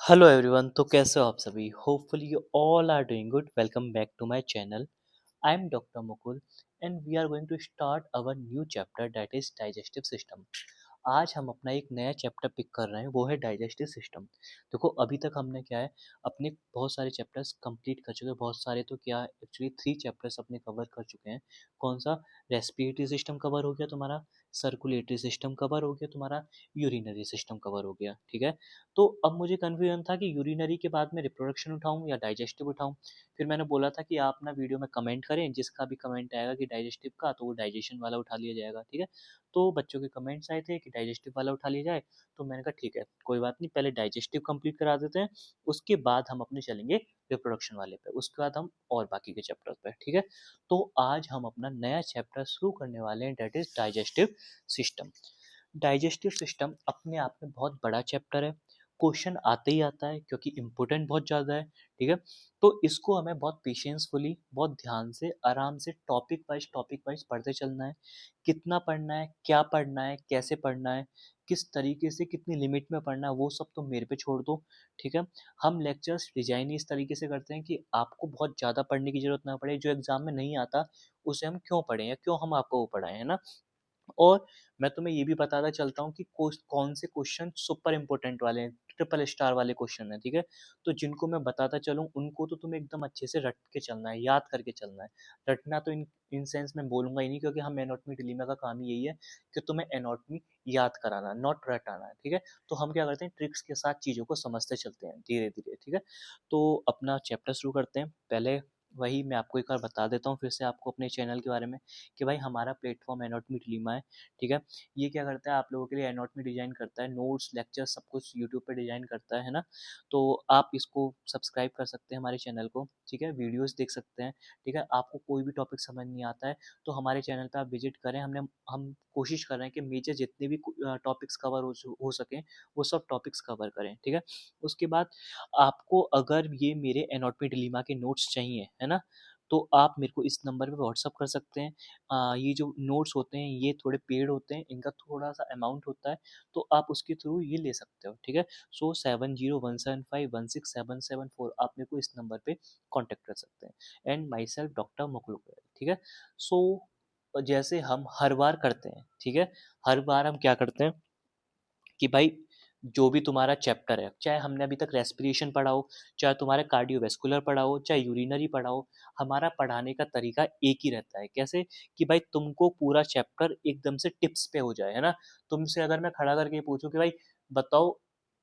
Hello everyone. तो कैसे हो आप सभी? Hopefully you all are doing good. Welcome back to my channel. I am doctor Mukul and we are going to start our new chapter that is digestive system. आज हम अपना एक नया चैप्टर पिक कर रहे हैं, वो है डाइजेस्टिव सिस्टम। देखो, अभी तक हमने क्या है, अपने बहुत सारे चैप्टर्स कंप्लीट कर चुके हैं। बहुत सारे तो क्या, एक्चुअली 3 चैप्टर्स अपने कवर कर चुके हैं। कौन सा? रेस्पिरेटरी सिस्टम कवर हो गया तुम्हारा, सर्कुलेटरी सिस्टम कवर हो गया तुम्हारा, यूरिनरी सिस्टम कवर हो गया। ठीक है। तो अब मुझे कन्फ्यूजन था कि यूरिनरी के बाद में रिप्रोडक्शन उठाऊं या डाइजेस्टिव उठाऊं। फिर मैंने बोला था कि आप ना वीडियो में कमेंट करें, जिसका भी कमेंट आएगा कि डाइजेस्टिव का, तो वो डाइजेशन वाला उठा लिया जाएगा। ठीक है। तो बच्चों के कमेंट्स आए थे कि डाइजेस्टिव वाला उठा लिया जाए, तो मैंने कहा ठीक है, कोई बात नहीं, पहले डाइजेस्टिव कंप्लीट करा देते हैं, उसके बाद हम अपने चलेंगे रिप्रोडक्शन वाले पे, उसके बाद हम और बाकी के चैप्टर पे। ठीक है। तो आज हम अपना नया चैप्टर शुरू करने वाले हैं, that is digestive system. Digestive system अपने आप में बहुत बड़ा चैप्टर है। क्वेश्चन आते ही आता है क्योंकि इम्पोर्टेंट बहुत ज़्यादा है। ठीक है। तो इसको हमें बहुत पेशेंसफुली, बहुत ध्यान से, आराम से टॉपिक वाइज पढ़ते चलना है। कितना पढ़ना है, क्या पढ़ना है, कैसे पढ़ना है, किस तरीके से, कितनी लिमिट में पढ़ना है, वो सब तो मेरे पे छोड़ दो। ठीक है। हम लेक्चर्स डिजाइन इस तरीके से करते हैं कि आपको बहुत ज़्यादा पढ़ने की जरूरत ना पड़े। जो एग्जाम में नहीं आता उसे हम क्यों पढ़ें, या क्यों हम आपको वो पढ़ाएं, है ना। और मैं तुम्हें ये भी बताता चलता हूँ कि कौन से क्वेश्चन सुपर इम्पोर्टेंट वाले हैं, ट्रिपल स्टार वाले क्वेश्चन हैं। ठीक है। तो जिनको मैं बताता चलूँ, उनको तो तुम्हें एकदम अच्छे से रट के चलना है, याद करके चलना है। रटना तो इन सेंस मैं बोलूंगा ही नहीं, क्योंकि हम एनाटॉमी डिलीमा का काम ही यही है कि तुम्हें एनाटॉमी याद कराना, नॉट रटाना है। ठीक है। तो हम क्या करते हैं, ट्रिक्स के साथ चीज़ों को समझते चलते हैं धीरे धीरे। ठीक है। तो अपना चैप्टर शुरू करते हैं। पहले वही मैं आपको एक बार बता देता हूँ फिर से आपको अपने चैनल के बारे में, कि भाई हमारा प्लेटफॉर्म एनाटॉमी डिलीमा है। ठीक है। ये क्या करता है, आप लोगों के लिए एनाटॉमी डिजाइन करता है, नोट्स, लेक्चर, सब कुछ यूट्यूब पे डिजाइन करता है ना। तो आप इसको सब्सक्राइब कर सकते हैं हमारे चैनल को। ठीक है। वीडियोस देख सकते हैं। ठीक है। आपको कोई भी टॉपिक समझ नहीं आता है तो हमारे चैनल पे आप विजिट करें। हम कोशिश कर रहे हैं कि मेजर जितने भी टॉपिक्स कवर हो सकें, वो सब टॉपिक्स कवर करें। ठीक है। उसके बाद आपको अगर ये मेरे एनाटॉमी डिलीमा के नोट्स चाहिए, है ना, तो आप मेरे को इस नंबर पे व्हाट्सअप कर सकते हैं। ये जो नोट्स होते हैं ये थोड़े पेड होते हैं, इनका थोड़ा-सा अमाउंट होता है, तो आप उसके थ्रू ये ले सकते हो। ठीक है। सो 7017516774 आप मेरे को इस नंबर पे कॉन्टैक्ट कर सकते हैं। And my self doctor Mukul Goyal. ठीक है। सो जैसे हम हर बार करते हैं, ठीक है, हर बार हम क्या करते हैं कि भाई जो भी तुम्हारा चैप्टर है, चाहे हमने अभी तक रेस्पिरेशन पढ़ा हो, चाहे तुम्हारा कार्डियोवैस्कुलर पढ़ा हो, चाहे यूरिनरी पढ़ा हो, हमारा पढ़ाने का तरीका एक ही रहता है। कैसे? कि भाई तुमको पूरा चैप्टर एकदम से टिप्स पे हो जाए, है ना। तुमसे अगर मैं खड़ा करके पूछूं कि भाई बताओ,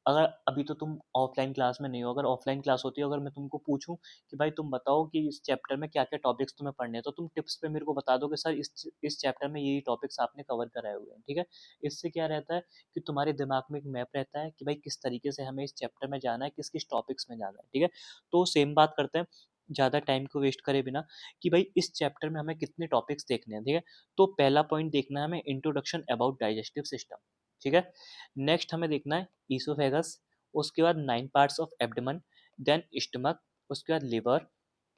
अगर अभी तो तुम ऑफलाइन क्लास में नहीं हो, अगर ऑफलाइन क्लास होती है, अगर मैं तुमको पूछूं कि भाई तुम बताओ कि इस चैप्टर में क्या क्या टॉपिक्स तुम्हें पढ़ने हैं, तो तुम टिप्स पे मेरे को बता दो कि सर इस चैप्टर में यही टॉपिक्स आपने कवर कराए हुए हैं। ठीक है। इससे क्या रहता है कि तुम्हारे दिमाग में एक मैप रहता है कि भाई किस तरीके से हमें इस चैप्टर में जाना है, किस किस टॉपिक्स में जाना है। ठीक है। तो सेम बात करते हैं, ज़्यादा टाइम को वेस्ट करे बिना, कि भाई इस चैप्टर में हमें कितने टॉपिक्स देखने हैं। ठीक है। तो पहला पॉइंट देखना है हमें, इंट्रोडक्शन अबाउट डाइजेस्टिव सिस्टम। ठीक है। नेक्स्ट हमें देखना है ईसोफेगस, उसके बाद 9 parts of abdomen, then stomach, उसके बाद liver,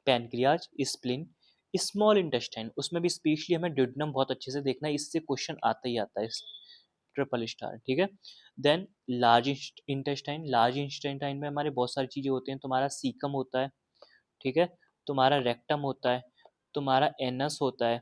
pancreas, spleen, small intestine, उसमें भी स्पेशली हमें ड्यूडेनम बहुत अच्छे से देखना है, इससे क्वेश्चन आता ही आता है। Triple star. ठीक है। Then large intestine, large intestine में हमारे बहुत सारी चीज़ें होती हैं। तुम्हारा सीकम होता है, ठीक है, तुम्हारा रेक्टम होता है, तुम्हारा एनस होता है,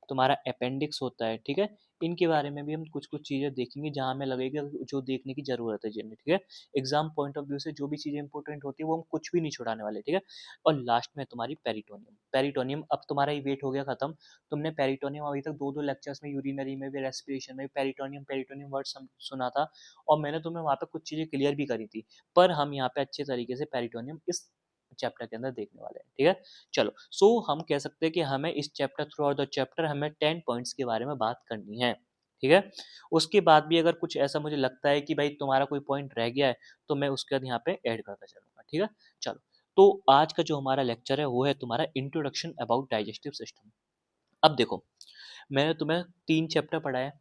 तुम्हारा अपेंडिक्स होता है। ठीक है। इनके बारे में भी हम कुछ कुछ चीज़ें देखेंगे जहाँ हमें लगेगा जो देखने की ज़रूरत है जिन्हें। ठीक है। एग्जाम पॉइंट ऑफ व्यू से जो भी चीज़ें इंपॉर्टेंट होती है वो हम कुछ भी नहीं छुड़ाने वाले। ठीक है। और लास्ट में तुम्हारी पेरिटोनियम। पेरिटोनियम, अब तुम्हारा ये वेट हो गया खत्म। तुमने पेरिटोनियम अभी तक दो दो लेक्चर्स में, यूरिनरी में भी, रेस्पिरेशन में, पेरिटोनियम पेरिटोनियम वर्ड सुना था, और मैंने तुम्हें वहाँ पे कुछ चीज़ें क्लियर भी करी थी। पर हम यहाँ पे अच्छे तरीके से पेरिटोनियम इस चैप्टर के अंदर देखने वाले हैं। ठीक है। चलो, सो हम कह सकते हैं कि हमें इस chapter, through out the chapter, हमें 10 पॉइंट्स के बारे में बात करनी है। ठीक है। उसके बाद भी अगर कुछ ऐसा मुझे लगता है कि भाई तुम्हारा कोई पॉइंट रह गया है, तो मैं उसके बाद यहाँ पे ऐड करता चलूंगा। ठीक है। चलो, तो आज का जो हमारा लेक्चर है वो है तुम्हारा इंट्रोडक्शन अबाउट डाइजेस्टिव सिस्टम। अब देखो, मैंने तुम्हें 3 चैप्टर पढ़ाया,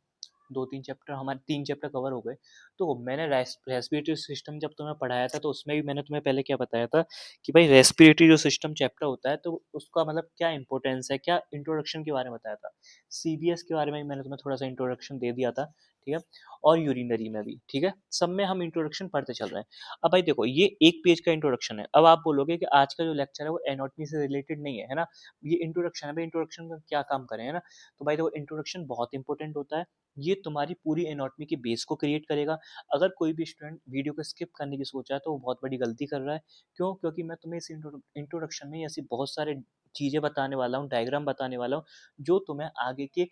2-3 चैप्टर, हमारे 3 चैप्टर कवर हो गए। तो मैंने रेस्पिरेटरी सिस्टम जब तुम्हें पढ़ाया था, तो उसमें भी मैंने तुम्हें पहले क्या बताया था कि भाई रेस्पिरेटरी जो सिस्टम चैप्टर होता है, तो उसका मतलब क्या इंपॉर्टेंस है, क्या इंट्रोडक्शन के बारे में बताया था। सीबीएस के बारे में भी मैंने तुम्हें थोड़ा सा इंट्रोडक्शन दे दिया था ठीक है, और यूरिनरी में भी, ठीक है, सब में हम इंट्रोडक्शन पढ़ते चल रहे हैं। अब भाई देखो, ये एक पेज का इंट्रोडक्शन है। अब आप बोलोगे कि आज का जो लेक्चर है वो एनाटॉमी से रिलेटेड नहीं है ना, ये इंट्रोडक्शन है। भाई इंट्रोडक्शन में क्या काम करें, है ना? तो भाई देखो, इंट्रोडक्शन बहुत इंपॉर्टेंट होता है। ये तुम्हारी पूरी एनाटॉमी के बेस को क्रिएट करेगा। अगर कोई भी स्टूडेंट वीडियो को स्किप करने की सोच रहा है तो वो बहुत बड़ी गलती कर रहा है। क्यों? क्योंकि मैं तुम्हें इस इंट्रोडक्शन में ऐसी बहुत सारे चीज़ें बताने वाला हूँ, डायग्राम बताने वाला हूँ, जो तुम्हें आगे के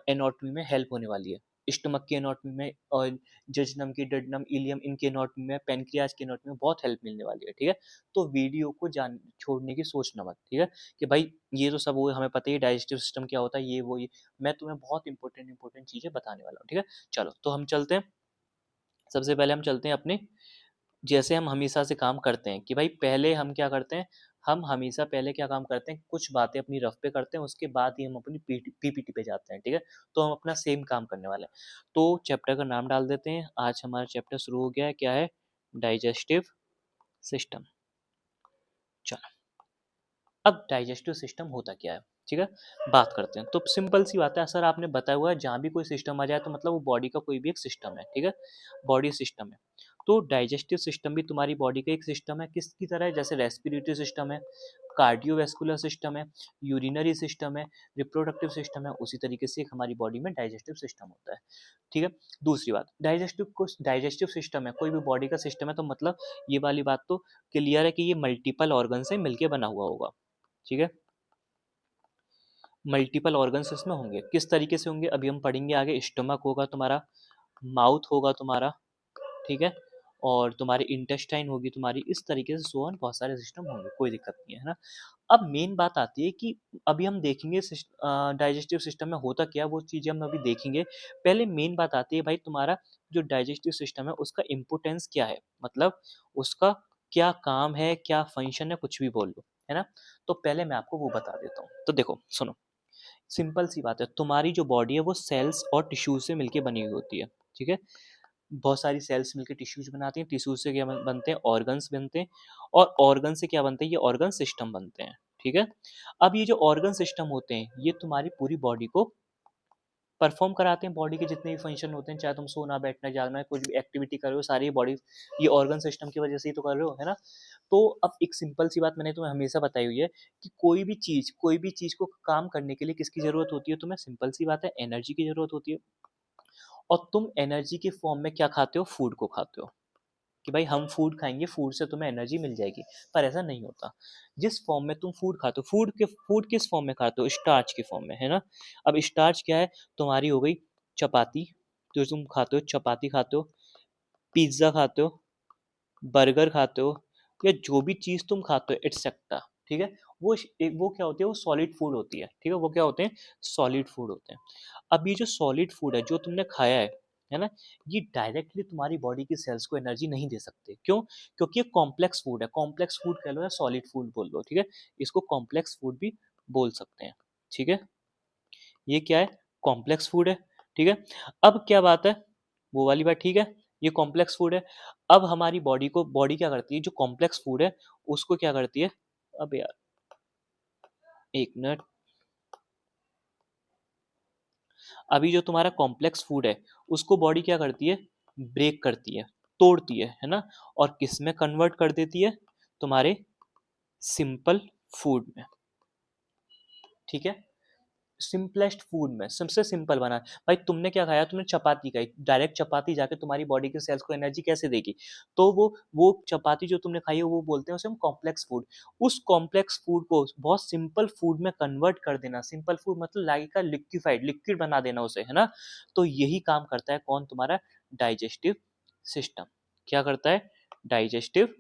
एनाटॉमी में हेल्प होने वाली है। स्टमक की एनाटॉमी में और जजनम की, डोडेनम, इलियम, इनके एनाटॉमी में, पैनक्रियाज की एनाटॉमी में बहुत हेल्प मिलने वाली है, ठीक है? तो वीडियो को जान छोड़ने की सोचना मत, ठीक है? कि भाई ये तो सब वो हमें पता ही है, डाइजेस्टिव सिस्टम क्या होता है, ये वो ये। मैं तुम्हें बहुत इंपॉर्टेंट चीज़ें बताने वाला हूँ, ठीक है? चलो, तो हम चलते हैं। सबसे पहले हम चलते हैं अपने, जैसे हम हमेशा से काम करते हैं कि भाई पहले हम क्या करते हैं, हम हमेशा पहले क्या काम करते हैं, कुछ बातें अपनी रफ पे करते हैं, उसके बाद ही हम अपनी पीपीटी पे जाते हैं, ठीक है? तो हम अपना सेम काम करने वाले हैं। तो चैप्टर का नाम डाल देते हैं। आज हमारा चैप्टर शुरू हो गया है, क्या है? Digestive system. चलो, अब डाइजेस्टिव सिस्टम होता क्या है, ठीक है? बात करते हैं। तो सिंपल सी बात है, सर आपने बताया हुआ है जहाँ भी कोई सिस्टम आ जाए तो मतलब वो बॉडी का कोई भी एक सिस्टम है, ठीक है? बॉडी सिस्टम है। तो डाइजेस्टिव सिस्टम भी तुम्हारी बॉडी का एक सिस्टम है। किसकी तरह है? जैसे रेस्पिरेटरी सिस्टम है, कार्डियोवैस्कुलर सिस्टम है, यूरिनरी सिस्टम है, रिप्रोडक्टिव सिस्टम है, उसी तरीके से एक हमारी बॉडी में डाइजेस्टिव सिस्टम होता है, ठीक है? दूसरी बात, डाइजेस्टिव सिस्टम है, कोई भी बॉडी का सिस्टम है, तो मतलब ये वाली बात तो क्लियर है कि ये मल्टीपल ऑर्गन से मिलके बना हुआ होगा, ठीक है? मल्टीपल ऑर्गन्स इसमें होंगे। किस तरीके से होंगे अभी हम पढ़ेंगे आगे। स्टमक होगा तुम्हारा, माउथ होगा तुम्हारा, ठीक है, और तुम्हारी इंटेस्टाइन होगी तुम्हारी, इस तरीके से सो ऑन बहुत सारे सिस्टम होंगे, कोई दिक्कत नहीं है ना। अब मेन बात आती है कि अभी हम देखेंगे डाइजेस्टिव सिस्टम में होता क्या है, वो चीज़ें हम अभी देखेंगे। पहले मेन बात आती है भाई, तुम्हारा जो डाइजेस्टिव सिस्टम है उसका इम्पोर्टेंस क्या है, मतलब उसका क्या काम है, क्या फंक्शन है, कुछ भी बोल लो, है ना? तो पहले मैं आपको वो बता देता हूँ। तो देखो सुनो, सिंपल सी बात है, तुम्हारी जो बॉडी है वो सेल्स और टिश्यूज से मिलके बनी हुई होती है, ठीक है? बहुत सारी सेल्स मिलकर टिश्यूज बनाती हैं, टिश्यूज से क्या बनते हैं, ऑर्गन्स बनते हैं, और ऑर्गन से क्या बनते हैं, ये ऑर्गन सिस्टम बनते हैं, ठीक है? अब ये जो ऑर्गन सिस्टम होते हैं ये तुम्हारी पूरी बॉडी को परफॉर्म कराते हैं। बॉडी के जितने भी फंक्शन होते हैं, चाहे तुम सोना, बैठना, जागना, कुछ भी एक्टिविटी कर रहे हो, सारी बॉडी ये ऑर्गन सिस्टम की वजह से ही तो कर रहे हो, है ना? तो अब एक सिंपल सी बात मैंने तुम्हें हमेशा बताई हुई है कि कोई भी चीज को काम करने के लिए किसकी जरूरत होती है तुम्हें? सिंपल सी बात है, एनर्जी की जरूरत होती है। और तुम एनर्जी के फॉर्म में क्या खाते हो? फूड को खाते हो, कि भाई हम फूड खाएंगे, फूड से तुम्हें एनर्जी मिल जाएगी। पर ऐसा नहीं होता। जिस फॉर्म में तुम फूड खाते हो, फूड किस फॉर्म में खाते हो? स्टार्च के फॉर्म में, है ना? अब स्टार्च क्या है? तुम्हारी हो गई चपाती, जो तुम खाते हो, चपाती खाते हो, पिज्ज़ा खाते हो, बर्गर खाते हो, या जो भी चीज़ तुम खाते हो एटसेट्रा, ठीक है? वो क्या होती है? वो सॉलिड फूड होती है, ठीक है? वो क्या होते हैं? सॉलिड फूड होते हैं। अब ये जो सॉलिड फूड है जो तुमने खाया है ना? ये डायरेक्टली तुम्हारी बॉडी की सेल्स को एनर्जी नहीं दे सकते। क्यों? क्योंकि ये कॉम्प्लेक्स फूड है। कॉम्प्लेक्स फूड कह लो या सॉलिड फूड बोल लो, ठीक है? इसको कॉम्प्लेक्स फूड भी बोल सकते हैं, ठीक है? ये क्या है? कॉम्प्लेक्स फूड है, ठीक है? अब क्या बात है, वो वाली बात ठीक है, ये कॉम्प्लेक्स फूड है। अब हमारी बॉडी क्या करती है, जो कॉम्प्लेक्स फूड है उसको क्या करती है? अब यार, एक मिनट। अभी जो तुम्हारा कॉम्प्लेक्स फूड है उसको बॉडी क्या करती है? ब्रेक करती है, तोड़ती है ना? और किस में कन्वर्ट कर देती है? तुम्हारे सिंपल फूड में, ठीक है? सिंपलेस्ट फूड में सबसे सिंपल बना। भाई तुमने क्या खाया? तुमने चपाती खाई। डायरेक्ट चपाती जाके तुम्हारी बॉडी के सेल्स को एनर्जी कैसे देगी? तो वो चपाती जो तुमने खाई है वो बोलते हैं उसे हम कॉम्प्लेक्स फूड। उस कॉम्प्लेक्स फूड को बहुत सिंपल फूड में कन्वर्ट कर देना। सिंपल फूड मतलब लाइक लिक्विफाइड, लिक्विड बना देना उसे, है ना? तो यही काम करता है कौन? तुम्हारा डाइजेस्टिव सिस्टम। क्या करता है? डाइजेस्टिव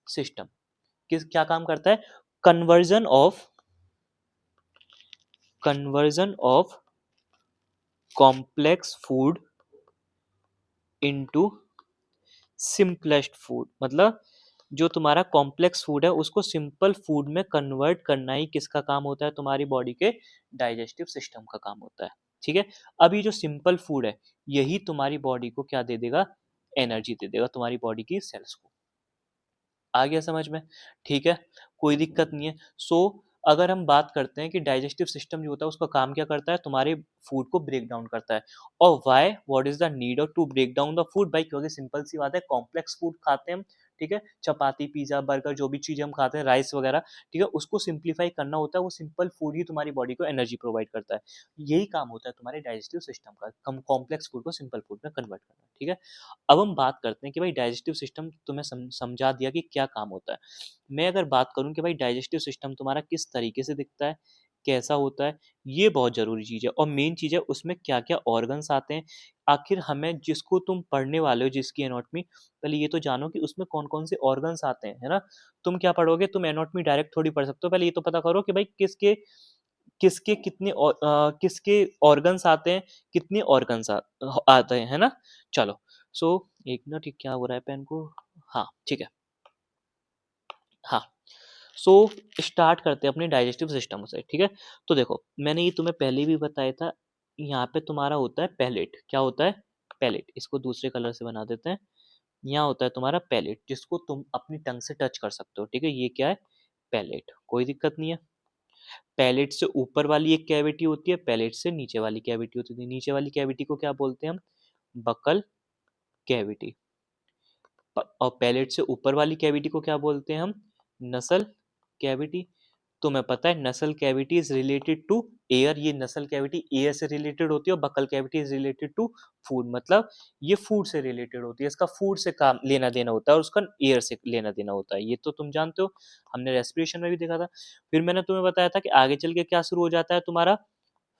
सिस्टम किस क्या काम करता है? Conversion of conversion of complex food into simplest food. मतलब जो तुम्हारा कॉम्प्लेक्स फूड है उसको सिंपल फूड में कन्वर्ट करना ही किसका काम होता है? तुम्हारी बॉडी के डाइजेस्टिव सिस्टम का काम होता है, ठीक है? अभी जो सिंपल फूड है यही तुम्हारी बॉडी को क्या दे देगा? एनर्जी दे देगा, तुम्हारी बॉडी की सेल्स को। आ गया समझ में? ठीक है, कोई दिक्कत नहीं है। सो अगर हम बात करते हैं कि डाइजेस्टिव सिस्टम जो होता है उसका काम क्या करता है, तुम्हारे फूड को ब्रेक डाउन करता है। और why, what is the need of to break down the food, भाई क्योंकि सिंपल सी बात है, कॉम्प्लेक्स फूड खाते हैं हम, ठीक है, चपाती पिज्जा बर्गर जो भी चीज़ हम खाते हैं, राइस वगैरह, ठीक है, उसको सिंप्लीफाई करना होता है। वो सिंपल फूड ही तुम्हारी बॉडी को एनर्जी प्रोवाइड करता है। यही काम होता है तुम्हारे डाइजेस्टिव सिस्टम का, कम कॉम्प्लेक्स फूड को सिंपल फूड में कन्वर्ट करना, ठीक है। अब हम बात करते हैं कि भाई डाइजेस्टिव सिस्टम तुम्हें समझा दिया कि क्या काम होता है। मैं अगर बात करूं कि भाई डाइजेस्टिव सिस्टम तुम्हारा किस तरीके से दिखता है, कैसा होता है, ये बहुत ज़रूरी चीज़ है। और मेन चीज़ है उसमें क्या क्या ऑर्गन्स आते हैं। आखिर हमें जिसको तुम पढ़ने वाले हो, जिसकी एनाटॉमी, पहले ये तो जानो कि उसमें कौन कौन से ऑर्गन्स आते हैं, है ना। तुम क्या पढ़ोगे, तुम एनाटॉमी डायरेक्ट थोड़ी पढ़ सकते हो, पहले ये तो पता करो कि भाई किसके किसके किसके ऑर्गन्स आते हैं, कितने ऑर्गन्स आते हैं, है ना। चलो, सो एक मिनट, ये क्या हो रहा है पेन को। हाँ ठीक है। हाँ, सो स्टार्ट करते हैं अपने डाइजेस्टिव सिस्टम से, ठीक है। तो देखो, मैंने ये तुम्हें पहले भी बताया था, यहाँ पे तुम्हारा होता है पैलेट। क्या होता है, पैलेट। इसको दूसरे कलर से बना देते हैं। यहाँ होता है तुम्हारा पैलेट, जिसको तुम अपनी टंग से टच कर सकते हो, ठीक है। ये क्या है, पैलेट, कोई दिक्कत नहीं है। पैलेट से ऊपर वाली एक कैविटी होती है, पैलेट से नीचे वाली कैविटी होती है। नीचे वाली कैविटी को क्या बोलते हैं हम, बकल कैविटी। और पैलेट से ऊपर वाली कैविटी को क्या बोलते हैं हम, नसल कैविटी। तुम्हें पता है nasal cavity is related to air, ये नसल कैविटी एयर से रिलेटेड होती है, और buccal cavity is related to food, मतलब ये फूड से रिलेटेड होती है, इसका फूड से काम लेना देना होता है और उसका एयर से लेना देना होता है। ये तो तुम जानते हो, हमने रेस्पिरेशन में भी देखा था। फिर मैंने तुम्हें बताया था कि आगे चल के क्या शुरू हो जाता है तुम्हारा,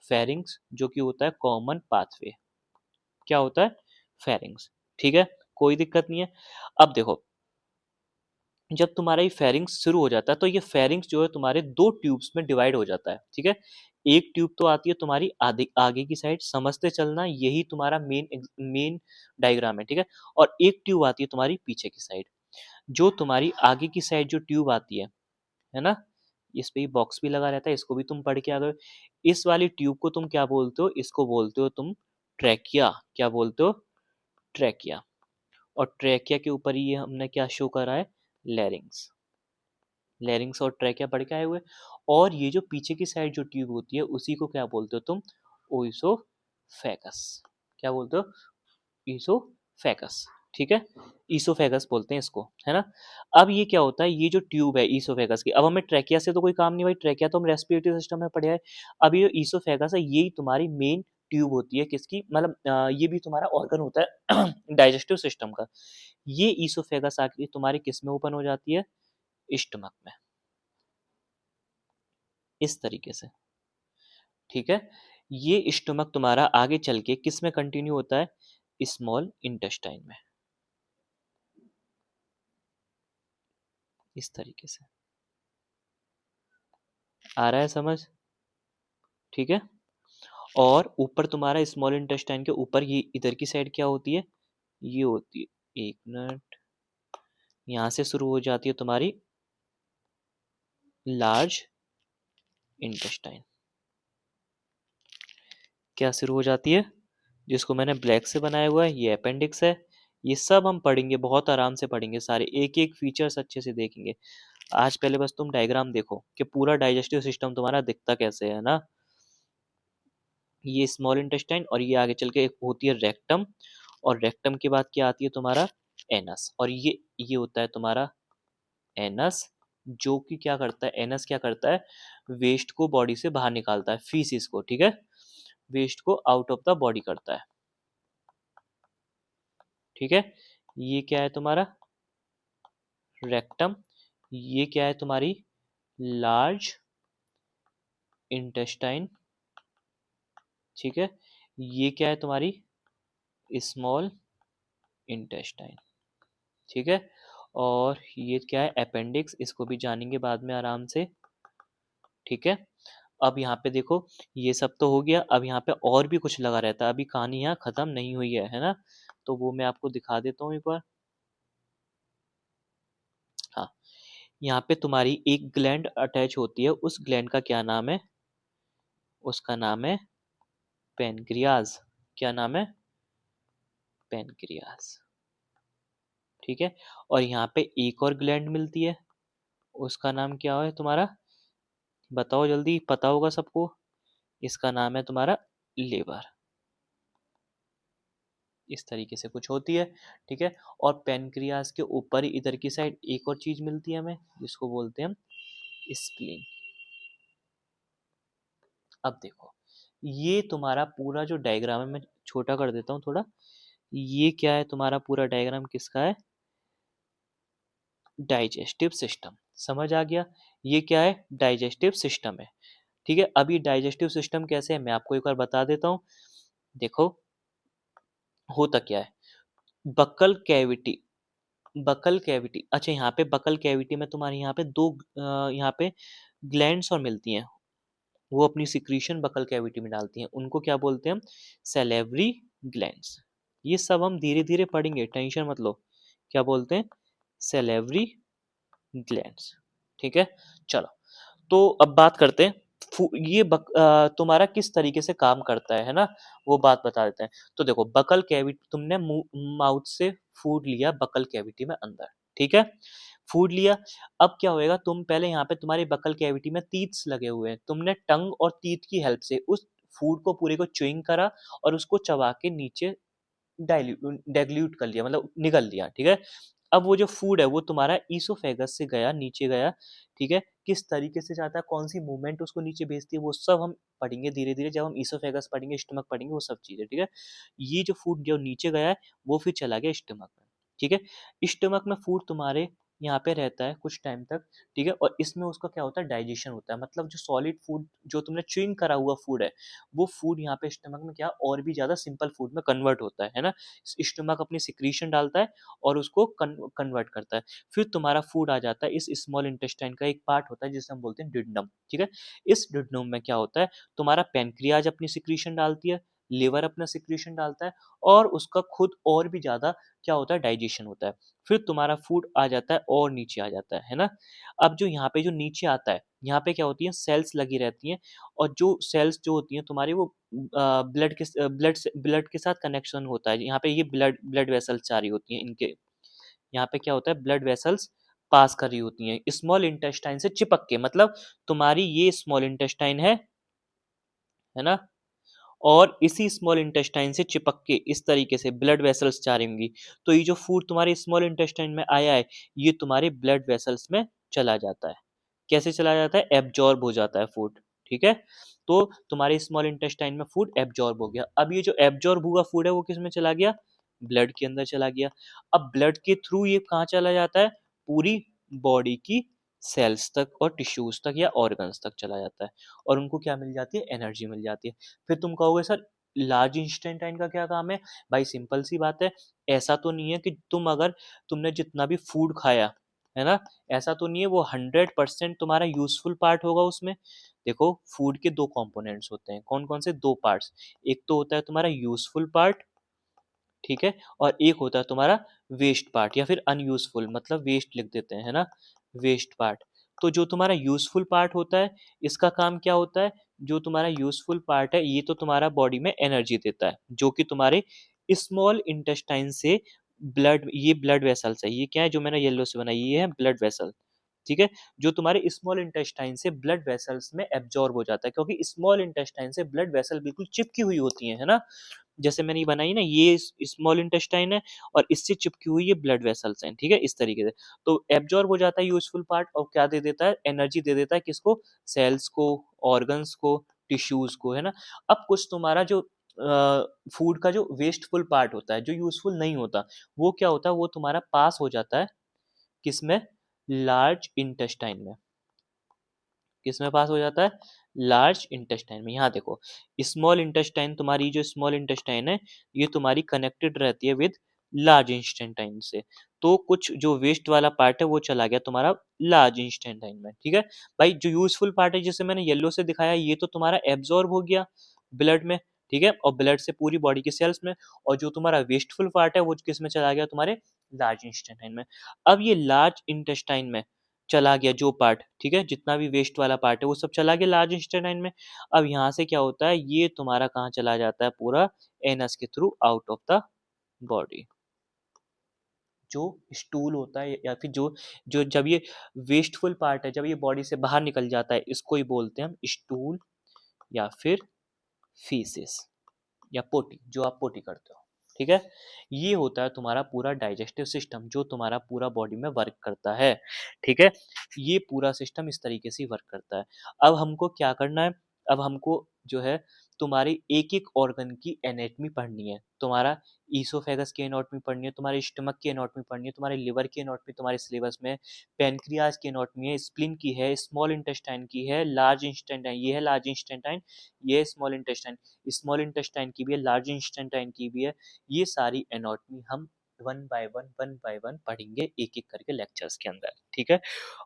फेरिंग्स, जो कि होता है कॉमन पाथवे। क्या होता है, फेरिंग्स, ठीक है, कोई दिक्कत नहीं है। अब देखो, जब तुम्हारा ये फेरिंग्स शुरू हो जाता है, तो ये फेरिंग्स जो है तुम्हारे दो ट्यूब्स में डिवाइड हो जाता है, ठीक है। एक ट्यूब तो आती है तुम्हारी आगे आगे की साइड, समझते चलना, यही तुम्हारा मेन डायग्राम है, ठीक है। और एक ट्यूब आती है तुम्हारी पीछे की साइड। जो तुम्हारी आगे की साइड जो ट्यूब आती है ना, इस पे ही बॉक्स भी लगा रहता है, इसको भी तुम पढ़ के आ गए हो। इस वाली ट्यूब को तुम क्या बोलते हो, इसको बोलते हो तुम ट्रैकिया। क्या बोलते हो, ट्रैकिया। और ट्रैकिया के ऊपर ही ये हमने क्या शो करा है, लैरिंग्स। लैरिंग्स और ट्रैकिया पढ़ के आए हुए। और ये जो पीछे की साइड जो ट्यूब होती है, उसी को क्या बोलते हो तुम, ओइसोफेगस। क्या बोलते हो, ईसोफेगस, ठीक है। ईसोफेगस बोलते हैं इसको, है ना। अब ये क्या होता है, ये जो ट्यूब है ईसोफेगस की, अब हमें ट्रैकिया से तो कोई काम नहीं भाई, ट्रैकिया तो हम रेस्पिरेटरी सिस्टम में पढ़े हैं। अब ये ईसोफेगस है, यही तुम्हारी मेन ट्यूब होती है किसकी, मतलब ये भी तुम्हारा ऑर्गन होता है डाइजेस्टिव सिस्टम का। ये ईसोफेगस आके तुम्हारी किस में ओपन हो जाती है, स्टमक में, इस तरीके से, ठीक है। ये स्टमक तुम्हारा आगे चल के किस में कंटिन्यू होता है, स्मॉल इंटेस्टाइन में, इस तरीके से। आ रहा है समझ, ठीक है। और ऊपर तुम्हारा स्मॉल इंटेस्टाइन के ऊपर ये इधर की साइड क्या होती है, ये होती है, एक मिनट, यहाँ से शुरू हो जाती है तुम्हारी लार्ज इंटेस्टाइन। क्या शुरू हो जाती है, जिसको मैंने ब्लैक से बनाया हुआ है, ये अपेंडिक्स है। ये सब हम पढ़ेंगे, बहुत आराम से पढ़ेंगे, सारे एक एक फीचर्स अच्छे से देखेंगे। आज पहले बस तुम डायग्राम देखो कि पूरा डाइजेस्टिव सिस्टम तुम्हारा दिखता कैसे है ना। ये स्मॉल इंटेस्टाइन, और ये आगे चल के एक होती है रेक्टम। और रेक्टम के बाद क्या आती है तुम्हारा, एनस। और ये होता है तुम्हारा एनस, जो कि क्या करता है, एनस क्या करता है, वेस्ट को बॉडी से बाहर निकालता है, फीसिस को, ठीक है, वेस्ट को आउट ऑफ द बॉडी करता है, ठीक है। ये क्या है तुम्हारा, रेक्टम। ये क्या है तुम्हारी, लार्ज इंटेस्टाइन, ठीक है। ये क्या है तुम्हारी, स्मॉल इंटेस्टाइन, ठीक है। और ये क्या है, अपेंडिक्स, इसको भी जानेंगे बाद में आराम से, ठीक है। अब यहाँ पे देखो, ये सब तो हो गया। अब यहाँ पे और भी कुछ लगा रहता है, अभी कहानी यहाँ खत्म नहीं हुई है ना। तो वो मैं आपको दिखा देता हूँ एक बार। हाँ, यहाँ पे तुम्हारी एक ग्लैंड अटैच होती है, उस ग्लैंड का क्या नाम है, उसका नाम है पेनक्रियाज। क्या नाम है, पेनक्रियाज, ठीक है। और यहाँ पे एक और ग्लैंड मिलती है, उसका नाम क्या है तुम्हारा, बताओ जल्दी, पता होगा सबको। इसका नाम है तुम्हारा लिवर। इस तरीके से कुछ होती है, ठीक है। और पेनक्रियास के ऊपर ही इधर की साइड एक और चीज मिलती है हमें, जिसको बोलते हैं हम स्प्लीन। अब देखो, ये तुम्हारा पूरा जो डायग्राम है, मैं छोटा कर देता हूँ थोड़ा। ये क्या है, तुम्हारा पूरा डायग्राम किसका है? Digestive system. समझ आ गया? ये क्या है? डाइजेस्टिव सिस्टम है, ठीक है। अब ये डाइजेस्टिव सिस्टम कैसे है, मैं आपको एक बार बता देता हूँ। देखो, होता क्या है, बक्कल कैविटी, बकल कैविटी, अच्छा यहाँ पे बकल कैविटी में तुम्हारे यहाँ पे दो यहाँ पे ग्लैंड्स और मिलती हैं। वो अपनी सिक्रीशन बकल कैविटी में डालती हैं, उनको क्या बोलते हैं हम? Salivary glands. ये सब हम धीरे धीरे पढ़ेंगे, टेंशन मत लो। क्या बोलते हैं? सैलिवरी ग्लैंड्स, ठीक है। चलो, तो अब बात करते हैं ये तुम्हारा किस तरीके से काम करता है ना, वो बात बता देते हैं। तो देखो, बकल कैविटी, तुमने माउथ से फूड लिया बकल कैविटी में अंदर, ठीक है। फूड लिया, अब क्या होएगा, तुम पहले यहाँ पे तुम्हारी बकल कैविटी में टीथ्स लगे हुए हैं, तुमने टंग और टीथ की हेल्प से उस फूड को पूरे को च्युइंग करा और उसको चबा के नीचे डाइल्यूट कर लिया, मतलब निगल लिया, ठीक है। अब वो जो फूड है वो तुम्हारा ईसोफेगस से गया, नीचे गया, ठीक है। किस तरीके से जाता है, कौन सी मूवमेंट उसको नीचे भेजती है, वो सब हम पढ़ेंगे धीरे धीरे, जब हम ईसोफेगस पढ़ेंगे, स्टमक पढ़ेंगे, वो सब चीजें, ठीक है। ये जो फूड जो नीचे गया है, वो फिर चला गया स्टमक में, ठीक है। स्टमक में फूड तुम्हारे यहाँ पे रहता है कुछ टाइम तक, ठीक है। और इसमें उसका क्या होता है, डाइजेशन होता है, मतलब जो सॉलिड फूड जो तुमने च्युइंग करा हुआ फूड है, वो फूड यहाँ पे स्टमक में क्या और भी ज्यादा सिंपल फूड में कन्वर्ट होता है ना। स्टमक अपनी सिक्रीशन डालता है और उसको कन्वर्ट करता है। फिर तुम्हारा फूड आ जाता है इस स्मॉल इंटेस्टाइन का एक पार्ट होता है जिसे हम बोलते हैं डिडनम, ठीक है। इस डिडनम में क्या होता है, तुम्हारा पेनक्रियाज अपनी सिक्रीशन डालती है, लिवर अपना सिक्रीशन डालता है, और उसका खुद और भी ज्यादा क्या होता है, डाइजेशन होता है। फिर तुम्हारा फूड आ जाता है और नीचे आ जाता है ना। अब जो यहाँ पे जो नीचे आता है, यहाँ पे क्या होती है, सेल्स लगी रहती हैं, और जो सेल्स जो होती हैं तुम्हारी, वो ब्लड के साथ कनेक्शन होता है। यहाँ पे ये ब्लड ब्लड वेसल्स जा रही होती हैं इनके, यहाँ पे क्या होता है, ब्लड वेसल्स पास कर रही होती हैं स्मॉल इंटेस्टाइन से चिपक के, मतलब तुम्हारी ये स्मॉल इंटेस्टाइन है ना, और इसी स्मॉल इंटेस्टाइन से चिपक के इस तरीके से ब्लड वेसल्स जा रही होंगी। तो ये जो फूड तुम्हारे स्मॉल इंटेस्टाइन में आया है, ये तुम्हारे ब्लड वेसल्स में चला जाता है। कैसे चला जाता है, एब्जॉर्ब हो जाता है फूड, ठीक है। तो तुम्हारे स्मॉल इंटेस्टाइन में फूड एब्जॉर्ब हो गया। अब ये जो एब्जॉर्ब हुआ फूड है वो किस में चला गया, ब्लड के अंदर चला गया। अब ब्लड के थ्रू ये कहाँ चला जाता है, पूरी बॉडी की सेल्स तक और टिश्यूज तक या ऑर्गन्स तक चला जाता है, और उनको क्या मिल जाती है, एनर्जी मिल जाती है। फिर तुम कहोगे सर, लार्ज इंस्टेंटाइन का क्या काम है? भाई सिंपल सी बात है, ऐसा तो नहीं है कि तुमने जितना भी फूड खाया है ना, ऐसा तो नहीं है वो 100% तुम्हारा यूजफुल पार्ट होगा उसमें। देखो, फूड के दो कंपोनेंट्स होते हैं, कौन कौन से, दो पार्ट्स। एक तो होता है तुम्हारा यूजफुल पार्ट, ठीक है, और एक होता है तुम्हारा वेस्ट पार्ट, या फिर अनयूजफुल, मतलब वेस्ट लिख देते हैं, है ना, वेस्ट पार्ट। तो जो तुम्हारा यूजफुल पार्ट होता है, इसका काम क्या होता है, जो तुम्हारा यूजफुल पार्ट है, ये तो तुम्हारा बॉडी में एनर्जी देता है, जो कि तुम्हारे स्मॉल इंटेस्टाइन से ब्लड, ये ब्लड वेसल्स है, ये क्या है जो मैंने येलो से बनाई, ये है ब्लड वेसल, ठीक है। जो तुम्हारे स्मॉल इंटेस्टाइन से ब्लड वेसल्स में एब्जॉर्ब हो जाता है, क्योंकि स्मॉल इंटेस्टाइन से ब्लड वेसल बिल्कुल चिपकी हुई होती है ना। जैसे मैंने ये बनाई ना, ये स्मॉल इंटेस्टाइन है और इससे चिपकी हुई ये ब्लड वेसल्स हैं, ठीक है, इस तरीके से। तो एब्जॉर्ब हो जाता है यूजफुल पार्ट, और क्या दे देता है, एनर्जी दे देता है, किसको, सेल्स को, ऑर्गन्स को, टिश्यूज को, है ना। अब कुछ तुम्हारा जो फूड का जो वेस्टफुल पार्ट होता है, जो यूजफुल नहीं होता, वो क्या होता है, वो तुम्हारा पास हो जाता है किसमें, लार्ज इंटेस्टाइन में। किसमें पास हो जाता है, लार्ज इंटेस्टाइन में। यहाँ देखो, स्मॉल इंटेस्टाइन, तुम्हारी जो स्मॉल इंटेस्टाइन है, ये तुम्हारी कनेक्टेड रहती है विद लार्ज इंटेस्टाइन से। तो कुछ जो वेस्ट वाला पार्ट है वो चला गया तुम्हारा लार्ज इंटेस्टाइन में, ठीक है। भाई जो यूजफुल पार्ट है, जिसे मैंने येलो से दिखाया, ये तो तुम्हारा एब्जॉर्ब हो गया ब्लड में, ठीक है, और ब्लड से पूरी बॉडी के सेल्स में। और जो तुम्हारा वेस्टफुल पार्ट है वो किस में चला गया, तुम्हारे लार्ज इंटेस्टाइन में। अब ये लार्ज इंटेस्टाइन में चला गया जो पार्ट, ठीक है, जितना भी वेस्ट वाला पार्ट है वो सब चला गया लार्ज इंटेस्टाइन में। अब यहाँ से क्या होता है, ये तुम्हारा कहाँ चला जाता है, पूरा एनस के through out of the body. जो स्टूल होता है या फिर जो जो जब ये वेस्टफुल पार्ट है, जब ये बॉडी से बाहर निकल जाता है, इसको ही बोलते हैं हम स्टूल या फिर फीसेस या पोटी, जो आप पोटी करते हो, ठीक है? ये होता है तुम्हारा पूरा डाइजेस्टिव सिस्टम जो तुम्हारा पूरा बॉडी में वर्क करता है, ठीक है? ये पूरा सिस्टम इस तरीके से वर्क करता है। अब हमको क्या करना है? अब हमको जो है तुम्हारी एक-एक ऑर्गन की एनाटॉमी पढ़नी है। तुम्हारा ईसोफेगस की एनाटॉमी पढ़नी है, तुम्हारे स्टमक की एनाटॉमी पढ़नी है, तुम्हारे लिवर की एनाटॉमी तुम्हारे सिलेबस में, पैनक्रियाज़ की एनाटॉमी है, स्प्लीन की है, स्मॉल इंटेस्टाइन की है, लार्ज इंटेस्टाइन ये है लार्ज इंटेस्टाइन, ये है स्मॉल इंटेस्टाइन की भी है, लार्ज इंटेस्टाइन की भी है। ये सारी एनाटॉमी हम वन बाय वन पढ़ेंगे एक-एक करके लेक्चर्स के अंदर, ठीक है?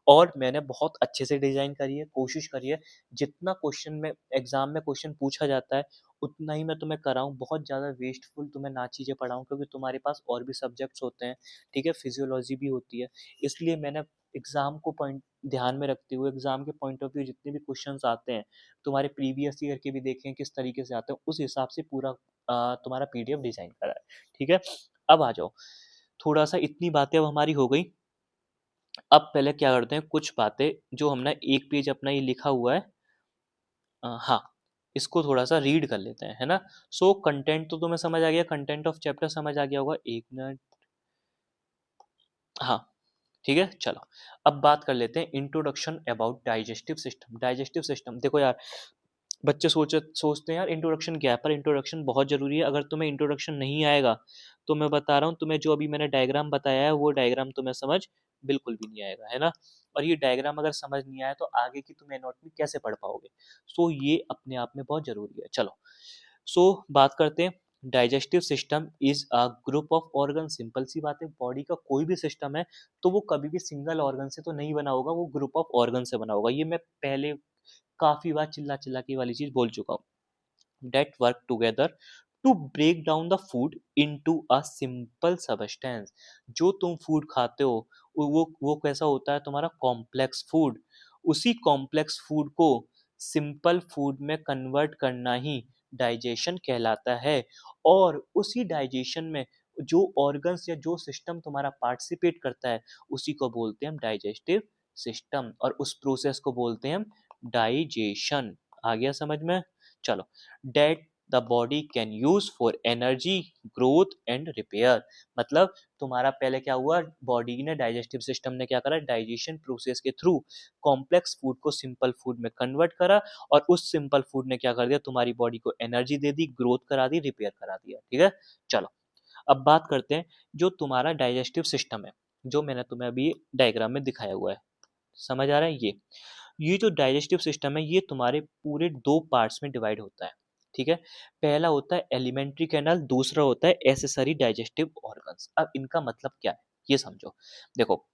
और मैंने बहुत अच्छे से डिज़ाइन करी है, कोशिश करी है, जितना क्वेश्चन में एग्ज़ाम में क्वेश्चन पूछा जाता है, उतना ही मैं तुम्हें कराऊँ, बहुत ज़्यादा वेस्टफुल तुम्हें ना चीज़ें पढ़ाऊँ क्योंकि तुम्हारे पास और भी सब्जेक्ट्स होते हैं, ठीक है? फिज़ियोलॉजी भी होती है, इसलिए मैंने एग्ज़ाम को पॉइंट ध्यान में रखते हुए एग्ज़ाम के पॉइंट ऑफ व्यू जितने भी क्वेश्चन्स आते हैं, तुम्हारे प्रीवियस ईयर के भी देखें किस तरीके से आते हैं, उस हिसाब से पूरा तुम्हारा पीडीएफ डिज़ाइन करा है, ठीक है? अब आ जाओ, थोड़ा-सा इतनी बातें अब हमारी हो गई, अब पहले क्या करते हैं कुछ बातें जो हमने एक पेज अपना ये लिखा हुआ है हाँ, इसको थोड़ा-सा रीड कर लेते हैं, है ना? सो कंटेंट तो तुम्हें समझ आ गया, कंटेंट ऑफ चैप्टर समझ आ गया होगा, 1 मिनट हाँ, ठीक है? चलो, अब बात कर लेते हैं introduction about digestive system. Digestive system देखो यार, बच्चे सोचते हैं यार इंट्रोडक्शन क्या है? पर इंट्रोडक्शन बहुत ज़रूरी है, अगर तुम्हें इंट्रोडक्शन नहीं आएगा, तो मैं बता रहा हूँ तुम्हें जो अभी मैंने डायग्राम बताया है, वो डायग्राम तुम्हें समझ बिल्कुल भी नहीं आएगा, है ना? और ये डायग्राम अगर समझ नहीं आया, तो आगे की तुम एनाटॉमी कैसे पढ़ पाओगे? सो ये अपने आप में बहुत ज़रूरी है। चलो, सो बात करते हैं digestive system is a group of organ simple सी बात है, बॉडी का कोई भी सिस्टम है, तो वो कभी भी सिंगल ऑर्गन से तो नहीं बना होगा, वो ग्रुप ऑफ ऑर्गन से बना होगा। ये मैं पहले काफ़ी बार चिल्ला-चिल्ला के ये वाली चीज़ बोल चुका हूँ। that work together to break down the food into a simple substance। जो तुम फूड खाते हो वो कैसा होता है तुम्हारा कॉम्प्लेक्स फूड, उसी कॉम्प्लेक्स फूड को सिंपल फूड में कन्वर्ट करना ही डाइजेशन कहलाता है। और उसी डाइजेशन में जो ऑर्गन्स या जो सिस्टम तुम्हारा पार्टिसिपेट करता है, उसी को बोलते हैं हम डाइजेस्टिव सिस्टम, और उस प्रोसेस को बोलते हैं हम डाइजेशन। आ गया समझ में? चलो, that the body can use for energy growth and repair। मतलब तुम्हारा पहले क्या हुआ, बॉडी ने डाइजेस्टिव सिस्टम ने क्या करा, डाइजेशन प्रोसेस के थ्रू कॉम्प्लेक्स फूड को सिंपल फूड में कन्वर्ट करा, और उस सिंपल फूड ने क्या कर दिया, तुम्हारी बॉडी को एनर्जी दे दी, ग्रोथ करा दी, रिपेयर करा दिया, ठीक है? चलो, अब बात करते हैं जो तुम्हारा डाइजेस्टिव सिस्टम है, जो मैंने तुम्हें अभी डायग्राम में दिखाया हुआ है, समझ आ रहा है? ये जो डाइजेस्टिव सिस्टम है, ये तुम्हारे पूरे 2 पार्ट्स में डिवाइड होता है, ठीक है? पहला होता है एलिमेंट्री कैनाल, दूसरा होता है एक्सेसरी डाइजेस्टिव ऑर्गन्स। अब इनका मतलब क्या है, ये समझो। देखो,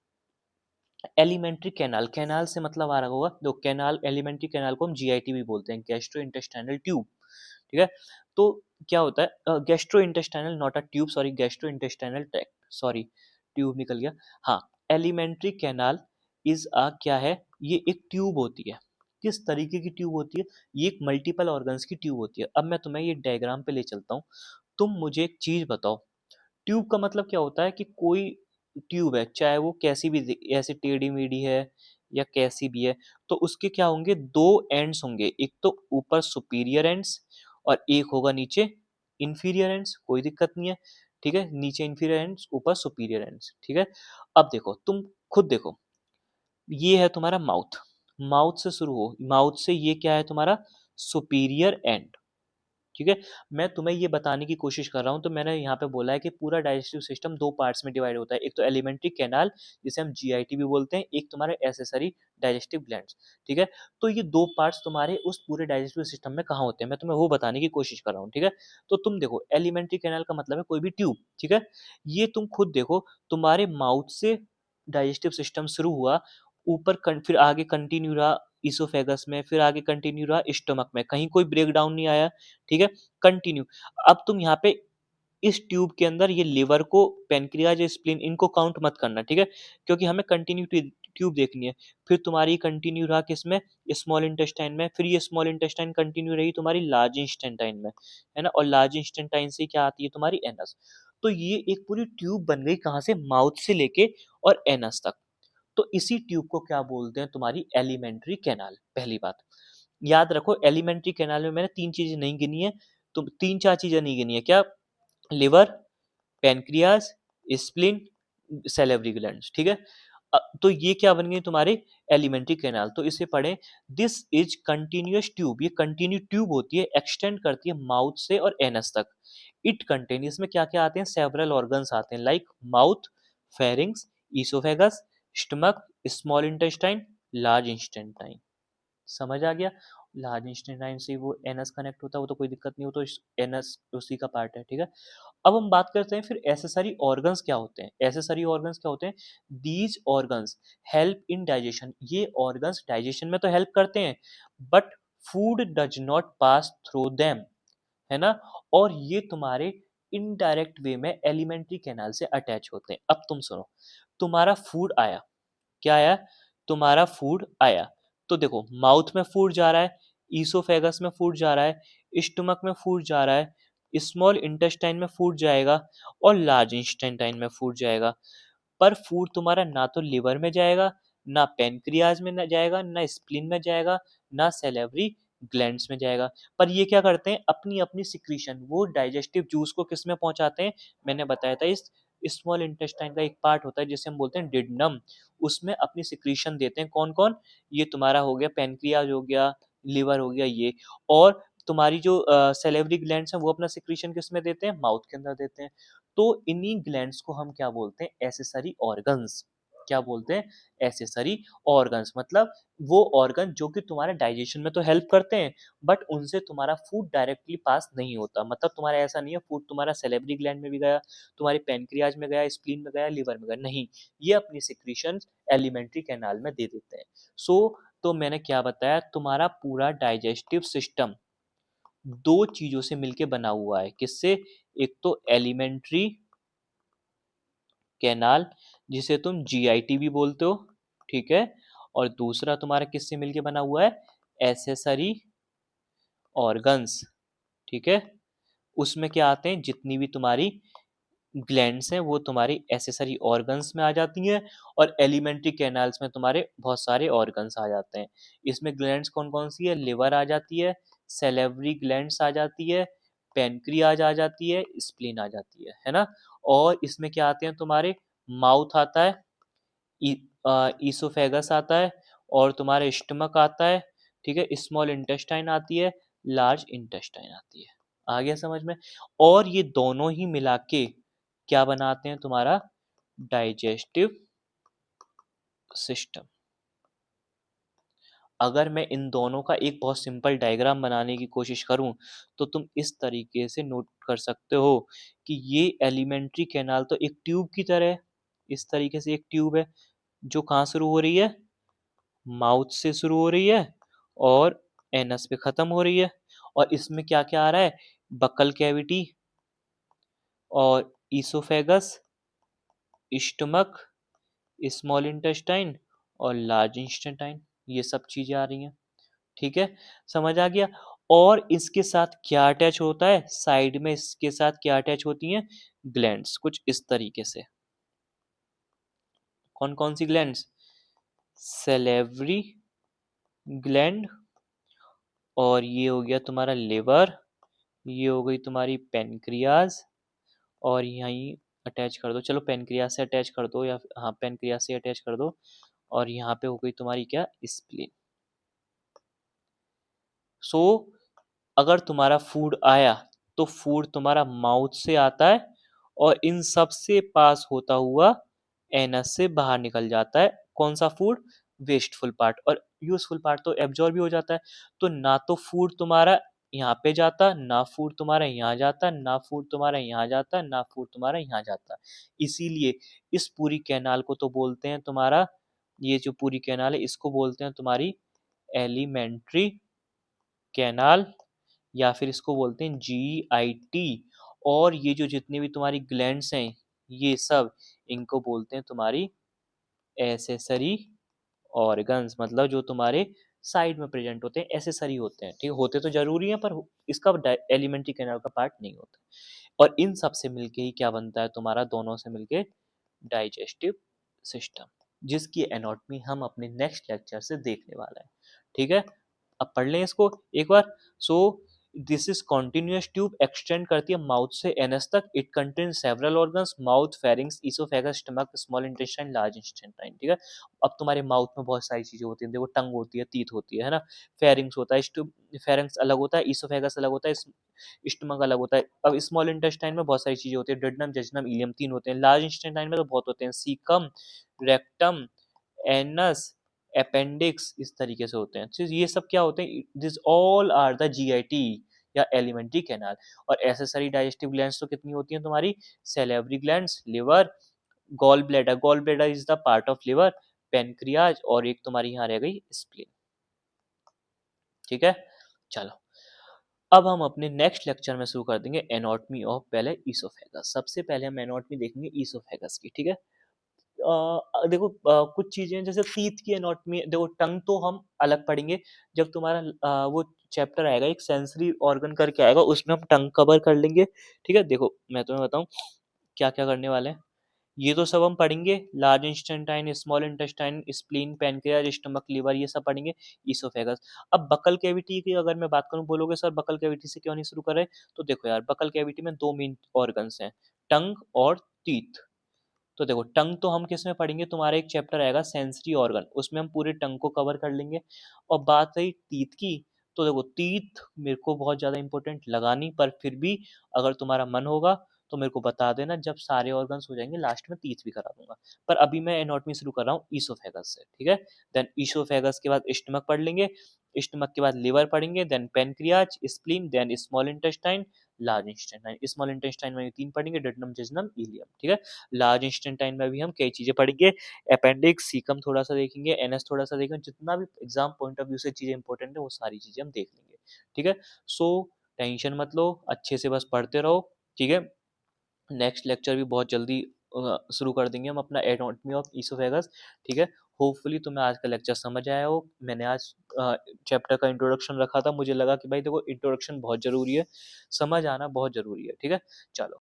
एलिमेंट्री कैनाल, कैनाल से मतलब आ रहा होगा, तो कैनाल, एलिमेंट्री कैनाल को हम जीआईटी भी बोलते हैं, गैस्ट्रो इंटेस्टाइनल ट्यूब, ठीक है? तो क्या होता है gastro intestinal, not a tube, sorry, gastro intestinal tract, sorry, tube निकल गया। हाँ, एलिमेंट्री कैनाल इज़ अ क्या है, ये एक ट्यूब होती है। किस तरीके की ट्यूब होती है? ये एक मल्टीपल ऑर्गन्स की ट्यूब होती है। अब मैं तुम्हें ये डायग्राम पे ले चलता हूँ। तुम मुझे एक चीज़ बताओ, ट्यूब का मतलब क्या होता है कि कोई ट्यूब है, चाहे वो कैसी भी ऐसे टेढ़ी-मेढ़ी है या कैसी भी है, तो उसके क्या होंगे, 2 एंड्स होंगे। एक तो ऊपर सुपीरियर एंड्स और एक होगा नीचे इंफीरियर एंड्स, कोई दिक्कत नहीं है, ठीक है? नीचे इंफीरियर एंड्स, ऊपर सुपीरियर एंड्स, ठीक है? अब देखो, तुम खुद देखो, ये है तुम्हारा माउथ, माउथ से शुरू हो, माउथ से ये क्या है तुम्हारा सुपीरियर एंड, ठीक है? मैं तुम्हें ये बताने की कोशिश कर रहा हूँ, तो मैंने यहाँ पे बोला है कि पूरा डाइजेस्टिव सिस्टम 2 पार्ट्स में डिवाइड होता है। एक तो एलिमेंट्री कैनाल, जिसे हम जीआईटी भी बोलते हैं, एक तुम्हारे एक्सेसरी डाइजेस्टिव ग्लैंड्स, ठीक है? तो ये 2 पार्ट्स तुम्हारे उस पूरे डाइजेस्टिव सिस्टम में कहाँ होते हैं, मैं तुम्हें वो बताने की कोशिश कर रहा हूँ, ठीक है? तो तुम देखो, एलिमेंट्री कैनाल का मतलब है कोई भी ट्यूब, ठीक है? ये तुम खुद देखो, तुम्हारे माउथ से डाइजेस्टिव सिस्टम शुरू हुआ, ऊपर फिर आगे कंटिन्यू रहा इसोफेगस में, फिर आगे कंटिन्यू रहा स्टमक में, कहीं कोई ब्रेकडाउन नहीं आया, ठीक है? कंटिन्यू। अब तुम यहाँ पे इस ट्यूब के अंदर ये लिवर को, पैनक्रियाज या स्प्लीन, इनको काउंट मत करना, ठीक है? क्योंकि हमें कंटिन्यू ट्यूब देखनी है। फिर तुम्हारी कंटिन्यू रहा किसमें, स्मॉल इंटेस्टाइन में, फिर ये स्मॉल इंटेस्टाइन कंटिन्यू रही तुम्हारी लार्ज इंटेस्टाइन में, है ना? और लार्ज इंटेस्टाइन से क्या आती है तुम्हारी एनस। तो ये एक पूरी ट्यूब बन गई कहाँ से, माउथ से लेके और एनस तक। तो इसी ट्यूब को क्या बोलते हैं, तुम्हारी एलिमेंट्री कैनाल। पहली बात याद रखो, एलिमेंट्री कैनाल में मैंने 3 चीज़ें नहीं गिनी है, तो 3-4 चीज़ें नहीं गिनी है, क्या? Liver, pancreas, spleen, salivary glands, ठीक है? तो ये क्या बन गई तुम्हारे एलिमेंट्री कैनाल। तो इसे पढ़ें, दिस इज कंटिन्यूअस ट्यूब, ये कंटिन्यू ट्यूब होती है, एक्सटेंड करती है माउथ से और एनस तक। इट कंटेन, इसमें क्या क्या आते हैं, सेवरल ऑर्गन्स आते हैं, like mouth, pharynx, oesophagus, stomach, small intestine, large intestine. समझ आ गया? लार्ज इंटेस्टाइन से वो एनस कनेक्ट होता है, वो तो कोई दिक्कत नहीं, हो तो एनस उसी का पार्ट है, ठीक है? अब हम बात करते हैं फिर एसेसरी ऑर्गन्स क्या होते हैं। एसेसरी ऑर्गन्स क्या होते हैं? These organs help in digestion, ये ऑर्गन्स डाइजेशन में तो हेल्प करते हैं, but food does not pass through them, है ना? और ये तुम्हारे इनडायरेक्ट वे में एलिमेंट्री कैनाल से अटैच होते हैं। अब तुम सुनो, तुम्हारा फूड आया, क्या आया? तुम्हारा फूड आया, तो देखो माउथ में फूड जा रहा है, ईसोफेगस में फूड जा रहा है, स्टमक में फूड जा रहा है, स्मॉल इंटेस्टाइन में फूड जाएगा और लार्ज इंटेस्टाइन में फूड जाएगा। पर फूड तुम्हारा ना तो लिवर में जाएगा, ना पेनक्रियाज में ना जाएगा, ना स्प्लीन में जाएगा, ना सेलेवरी ग्लैंड्स में जाएगा। पर ये क्या करते हैं, अपनी अपनी सिक्रीशन, वो डाइजेस्टिव जूस को किस में पहुंचाते हैं? मैंने बताया था, इस स्मॉल इंटेस्टाइन का एक पार्ट होता है जिसे हम बोलते हैं डिडनम, उसमें अपनी सिक्रीशन देते हैं। कौन कौन? ये तुम्हारा हो गया पेनक्रियाज, हो गया लिवर, हो गया ये। और तुम्हारी जो सेलेवरी ग्लैंड्स हैं वो अपना सिक्रीशन किस में देते हैं? माउथ के अंदर देते हैं। तो इन्हीं ग्लैंड्स को हम क्या बोलते हैं? Accessory organs. क्या बोलते हैं? Accessory organs. मतलब वो ऑर्गन जो कि तुम्हारे डाइजेशन में तो हेल्प करते हैं, बट उनसे तुम्हारा फूड डायरेक्टली पास नहीं होता। मतलब तुम्हारा ऐसा नहीं है फूड तुम्हारा सेलेब्री ग्लैंड में भी गया, तुम्हारी पेनक्रियाज में गया, स्प्लीन में गया, लिवर में गया, नहीं, ये अपनी सिक्रीशन एलिमेंट्री कैनाल में दे देते हैं। सो तो मैंने क्या बताया, तुम्हारा पूरा डाइजेस्टिव सिस्टम दो चीजों से मिलके बना हुआ है। किससे? एक तो एलिमेंट्री कैनाल, जिसे तुम जीआईटी भी बोलते हो, ठीक है? और दूसरा तुम्हारा किससे मिलके बना हुआ है? एसेसरी ऑर्गन्स, ठीक है? उसमें क्या आते हैं, जितनी भी तुम्हारी ग्लैंड्स हैं वो तुम्हारी एसेसरी ऑर्गन्स में आ जाती हैं, और एलिमेंट्री कैनाल्स में तुम्हारे बहुत सारे ऑर्गन्स आ जाते हैं। इसमें ग्लैंड्स कौन कौन सी है? लिवर आ जाती है, सेलेवरी ग्लैंड्स आ जाती है, पेनक्रियाज आ जाती है, स्प्लीन आ जाती है ना? और इसमें क्या आते हैं तुम्हारे? माउथ आता है, ईसोफेगस आता है, और तुम्हारे स्टमक आता है, ठीक है? स्मॉल इंटेस्टाइन आती है, लार्ज इंटेस्टाइन आती है। आ गया समझ में? और ये दोनों ही मिला के क्या बनाते हैं? तुम्हारा डाइजेस्टिव सिस्टम। अगर मैं इन दोनों का एक बहुत सिंपल डायग्राम बनाने की कोशिश करूं, तो तुम इस तरीके से नोट कर सकते हो कि ये एलिमेंट्री कैनाल तो एक ट्यूब की तरह है। इस तरीके से एक ट्यूब है जो कहाँ शुरू हो रही है? माउथ से शुरू हो रही है और एनस पे खत्म हो रही है। और इसमें क्या क्या आ रहा है? बकल कैविटी और ईसोफेगस, स्टमक, स्मॉल इंटेस्टाइन और लार्ज इंटेस्टाइन, ये सब चीजें आ रही हैं, ठीक है? समझ आ गया? और इसके साथ क्या अटैच होता है? साइड में इसके साथ क्या अटैच होती हैं? ग्लैंड्स, कुछ इस तरीके से। कौन कौन सी ग्लैंड्स? सेलेवरी ग्लैंड, और ये हो गया तुम्हारा लिवर, ये हो गई तुम्हारी पेनक्रियाज, और यहीं अटैच कर दो, चलो पेनक्रियाज से अटैच कर दो, या हाँ पेनक्रियाज से अटैच कर दो। और यहाँ पे हो गई तुम्हारी क्या? स्प्लीन। सो अगर तुम्हारा फूड आया, तो फूड तुम्हारा माउथ से आता है और इन सब से पास होता हुआ एनस से बाहर निकल जाता है। कौन सा फूड? वेस्टफुल पार्ट, और यूजफुल पार्ट तो एब्जॉर्ब भी हो जाता है। तो ना तो फूड तुम्हारा यहाँ पे जाता, ना फूड तुम्हारा यहाँ जाता, ना फूड तुम्हारा यहाँ जाता, ना फूड तुम्हारा यहाँ जाता। इसीलिए इस पूरी कैनाल को तो बोलते हैं तुम्हारा, ये जो पूरी कैनाल है इसको बोलते हैं तुम्हारी एलिमेंट्री कैनाल, या फिर इसको बोलते हैं जीआईटी। और ये जो जितनी भी तुम्हारी ग्लैंड्स हैं, ये सब इनको बोलते हैं तुम्हारी एसेसरी ऑर्गन्स। मतलब जो तुम्हारे साइड में प्रेजेंट होते हैं, एसेसरी होते हैं, ठीक है? होते तो जरूरी हैं, पर इसका एलिमेंट्री कैनाल का पार्ट नहीं होता। और इन सब से मिलके ही क्या बनता है तुम्हारा, दोनों से मिलके डाइजेस्टिव सिस्टम, जिसकी एनाटॉमी हम अपने नेक्स्ट लेक्चर से देखने वाला है। ठीक है, अब पढ़ लें इसको एक बार। So this is continuous tube, extend करती है माउथ से एनस तक। It contain several organs, mouth, pharynx, oesophagus, stomach, small intestine, large intestine. ठीक है, अब तुम्हारे माउथ में बहुत सारी चीजें होती हैं, देखो टंग होती है, टीथ होती है ना, फेरिंग्स होता है, फेरिंग्स अलग होता है, इसोफेगस अलग होता है, स्टमक अलग होता है। अब स्मॉल इंटेस्टाइन में बहुत सारी चीजें होती है, डुोडेनम, जजनम, इलियम, तीन होते हैं। लार्ज इंटेस्टाइन में तो बहुत होते हैं, सीकम, रेक्टम, एनस, अपेंडिक्स, इस तरीके से होते हैं। तो ये सब क्या होते हैं, this all are the GIT या एलिमेंट्री कैनाल। और एसेसरी डाइजेस्टिव ग्लैंड्स तो कितनी होती हैं तुम्हारी, salivary glands, liver, gall bladder, gall bladder is the part of liver, pancreas, और एक तुम्हारी यहाँ रह गई स्प्लीन। ठीक है, चलो अब हम अपने नेक्स्ट लेक्चर में शुरू कर देंगे एनाटॉमी ऑफ पहले ईसोफेगस। सबसे पहले हम एनाटॉमी देखेंगे ईसोफेगस की। ठीक है, देखो कुछ चीजें जैसे टीथ की एनाटॉमी, देखो टंग तो हम अलग पढ़ेंगे जब तुम्हारा वो चैप्टर आएगा, एक सेंसरी ऑर्गन करके आएगा, उसमें हम टंग कवर कर लेंगे। ठीक है, देखो मैं तुम्हें बताऊं क्या क्या करने वाले हैं। ये तो सब हम पढ़ेंगे, large intestine, small intestine, spleen, pancreas, stomach, liver, ये सब पढ़ेंगे, ईसोफेगस। अब बकल कैविटी की अगर मैं बात करूं, बोलोगे सर बकल कैविटी से क्यों नहीं शुरू कर रहे, तो देखो यार बकल कैविटी में दो मेन ऑर्गन्स हैं, टंग और टीथ। तो देखो टंग तो हम किस में पढ़ेंगे, तुम्हारा एक चैप्टर आएगा सेंसरी ऑर्गन, उसमें हम पूरे टंग को कवर कर लेंगे। और बात रही टीथ की, तो देखो टीथ मेरे को बहुत ज्यादा इंपॉर्टेंट लगा नहीं, पर फिर भी अगर तुम्हारा मन होगा तो मेरे को बता देना, जब सारे ऑर्गन्स हो जाएंगे लास्ट में टीथ भी करा दूंगा। पर अभी मैं एनाटॉमी शुरू कर रहा हूँ ईसोफेगस से। ठीक है, देन ईसोफेगस के बाद स्टमक पढ़ लेंगे, स्टमक के बाद लिवर पढ़ेंगे, then pancreas, spleen, then small intestine, large intestine. Small intestine में तीन पढ़ेंगे, डुोडेनम, जजनम, इलियम। ठीक है, लार्ज इंस्टेंटाइन में भी हम कई चीजें पढ़ेंगे, अपेंडिक्स, सीकम थोड़ा सा देखेंगे, एनएस थोड़ा सा देखेंगे, जितना भी एग्जाम पॉइंट ऑफ व्यू से चीजें इंपॉर्टेंट है वो सारी चीजें हम देख लेंगे। ठीक है, सो टेंशन मत लो, अच्छे से बस पढ़ते रहो। ठीक है, नेक्स्ट लेक्चर भी बहुत जल्दी शुरू कर देंगे हम अपना एनाटॉमी ऑफ ईसोफेगस। ठीक है, होपफुली तुम्हें आज का लेक्चर समझ आया हो। मैंने आज चैप्टर का इंट्रोडक्शन रखा था, मुझे लगा कि भाई देखो इंट्रोडक्शन बहुत जरूरी है, समझ आना बहुत जरूरी है। ठीक है, चलो।